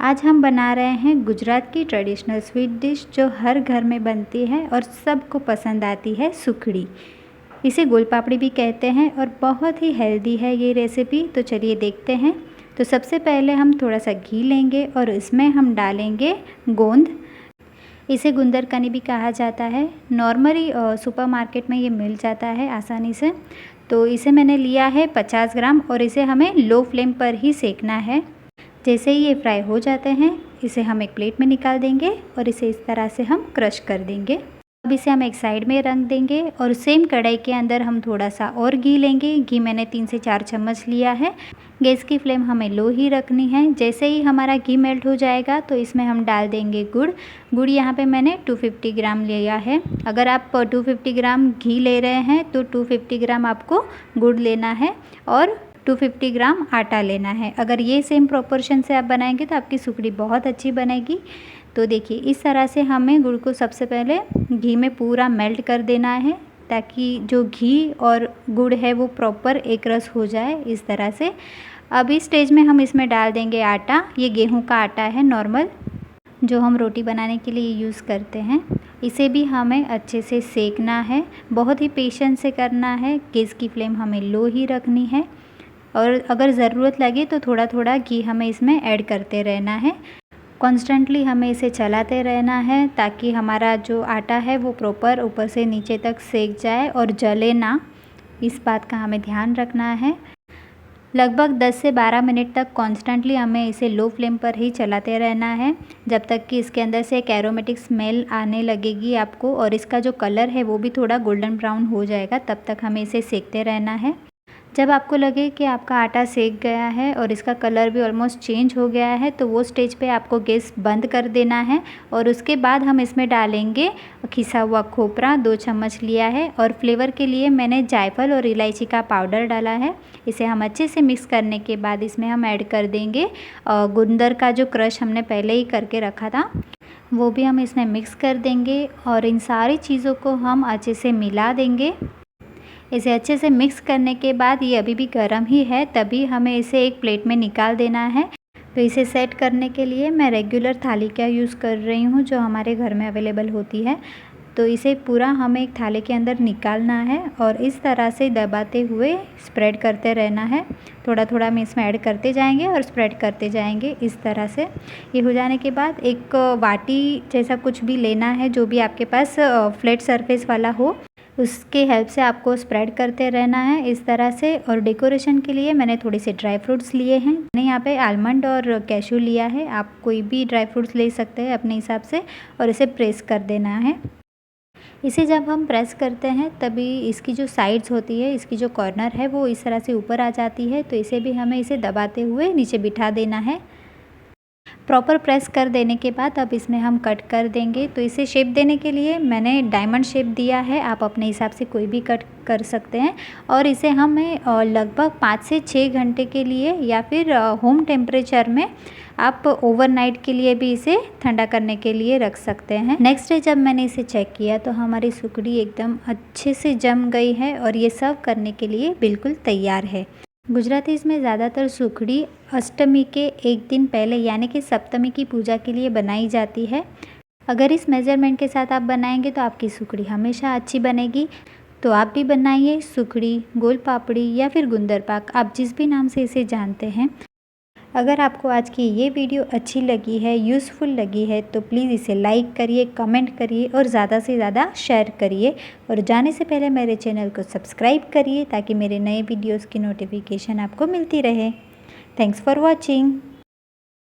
आज हम बना रहे हैं गुजरात की ट्रेडिशनल स्वीट डिश जो हर घर में बनती है और सबको पसंद आती है, सुखड़ी। इसे गुलपापड़ी भी कहते हैं और बहुत ही हेल्दी है ये रेसिपी। तो चलिए देखते हैं। तो सबसे पहले हम थोड़ा सा घी लेंगे और इसमें हम डालेंगे गोंद। इसे गुंदरकनी भी कहा जाता है। नॉर्मली सुपरमार्केट में ये मिल जाता है आसानी से। तो इसे मैंने लिया है 50 ग्राम और इसे हमें लो फ्लेम पर ही सेकना है। जैसे ही ये फ्राई हो जाते हैं इसे हम एक प्लेट में निकाल देंगे और इसे इस तरह से हम क्रश कर देंगे। अब इसे हम एक साइड में रख देंगे और सेम कढ़ाई के अंदर हम थोड़ा सा और घी लेंगे। घी मैंने 3 से 4 चम्मच लिया है। गैस की फ्लेम हमें लो ही रखनी है। जैसे ही हमारा घी मेल्ट हो जाएगा तो इसमें हम डाल देंगे गुड़। यहाँ पे मैंने 250 ग्राम लिया है। अगर आप 250 ग्राम घी ले रहे हैं तो 250 ग्राम आपको गुड़ लेना है और 250 ग्राम आटा लेना है। अगर ये सेम प्रोपोर्शन से आप बनाएंगे तो आपकी सुखड़ी बहुत अच्छी बनेगी। तो देखिए इस तरह से हमें गुड़ को सबसे पहले घी में पूरा मेल्ट कर देना है ताकि जो घी और गुड़ है वो प्रॉपर एक रस हो जाए इस तरह से। अब इस स्टेज में हम इसमें डाल देंगे आटा। ये गेहूं का आटा है नॉर्मल, जो हम रोटी बनाने के लिए यूज़ करते हैं। इसे भी हमें अच्छे से सेकना है, बहुत ही पेशेंस से करना है। गैस की फ्लेम हमें लो ही रखनी है और अगर ज़रूरत लगे तो थोड़ा थोड़ा घी हमें इसमें ऐड करते रहना है। कॉन्स्टेंटली हमें इसे चलाते रहना है ताकि हमारा जो आटा है वो प्रॉपर ऊपर से नीचे तक सेक जाए और जले ना। इस बात का हमें ध्यान रखना है। लगभग 10 से 12 मिनट तक कॉन्स्टेंटली हमें इसे लो फ्लेम पर ही चलाते रहना है जब तक कि इसके अंदर से एक एरोमेटिक स्मेल आने लगेगी आपको और इसका जो कलर है वो भी थोड़ा गोल्डन ब्राउन हो जाएगा। तब तक हमें इसे सेकते रहना है। जब आपको लगे कि आपका आटा सेक गया है और इसका कलर भी ऑलमोस्ट चेंज हो गया है तो वो स्टेज पे आपको गैस बंद कर देना है और उसके बाद हम इसमें डालेंगे खिसा हुआ खोपरा 2 चम्मच लिया है और फ्लेवर के लिए मैंने जायफल और इलायची का पाउडर डाला है। इसे हम अच्छे से मिक्स करने के बाद इसमें हम ऐड कर देंगे गुंदर का जो क्रश हमने पहले ही करके रखा था, वो भी हम इसमें मिक्स कर देंगे और इन सारी चीज़ों को हम अच्छे से मिला देंगे। इसे अच्छे से मिक्स करने के बाद ये अभी भी गर्म ही है, तभी हमें इसे एक प्लेट में निकाल देना है। तो इसे सेट करने के लिए मैं रेगुलर थाली का यूज़ कर रही हूँ जो हमारे घर में अवेलेबल होती है। तो इसे पूरा हमें एक थाली के अंदर निकालना है और इस तरह से दबाते हुए स्प्रेड करते रहना है। थोड़ा थोड़ा हम इसमें ऐड करते जाएंगे और स्प्रेड करते जाएंगे इस तरह से। ये हो जाने के बाद एक वाटी जैसा कुछ भी लेना है, जो भी आपके पास फ्लैट सरफेस वाला हो, उसके हेल्प से आपको स्प्रेड करते रहना है इस तरह से। और डेकोरेशन के लिए मैंने थोड़े से ड्राई फ्रूट्स लिए हैं। मैंने यहाँ पे आलमंड और कैशू लिया है। आप कोई भी ड्राई फ्रूट्स ले सकते हैं अपने हिसाब से और इसे प्रेस कर देना है। इसे जब हम प्रेस करते हैं तभी इसकी जो साइड्स होती है, इसकी जो कॉर्नर है वो इस तरह से ऊपर आ जाती है। तो इसे भी हमें इसे दबाते हुए नीचे बिठा देना है। प्रॉपर प्रेस कर देने के बाद अब इसमें हम कट कर देंगे। तो इसे शेप देने के लिए मैंने डायमंड शेप दिया है, आप अपने हिसाब से कोई भी कट कर सकते हैं। और इसे हमें लगभग 5 से 6 घंटे के लिए या फिर होम टेम्परेचर में आप ओवरनाइट के लिए भी इसे ठंडा करने के लिए रख सकते हैं। नेक्स्ट डे जब मैंने इसे चेक किया तो हमारी सुखड़ी एकदम अच्छे से जम गई है और ये सर्व करने के लिए बिल्कुल तैयार है। गुजरातीज़ में ज़्यादातर सुखड़ी अष्टमी के एक दिन पहले यानी कि सप्तमी की पूजा के लिए बनाई जाती है। अगर इस मेज़रमेंट के साथ आप बनाएंगे तो आपकी सुखड़ी हमेशा अच्छी बनेगी। तो आप भी बनाइए सुखड़ी, गोल पापड़ी या फिर गुंदर पाक, आप जिस भी नाम से इसे जानते हैं। अगर आपको आज की ये वीडियो अच्छी लगी है, यूज़फुल लगी है तो प्लीज़ इसे लाइक करिए, कमेंट करिए और ज़्यादा से ज़्यादा शेयर करिए। और जाने से पहले मेरे चैनल को सब्सक्राइब करिए ताकि मेरे नए वीडियोस की नोटिफिकेशन आपको मिलती रहे। Thanks for watching.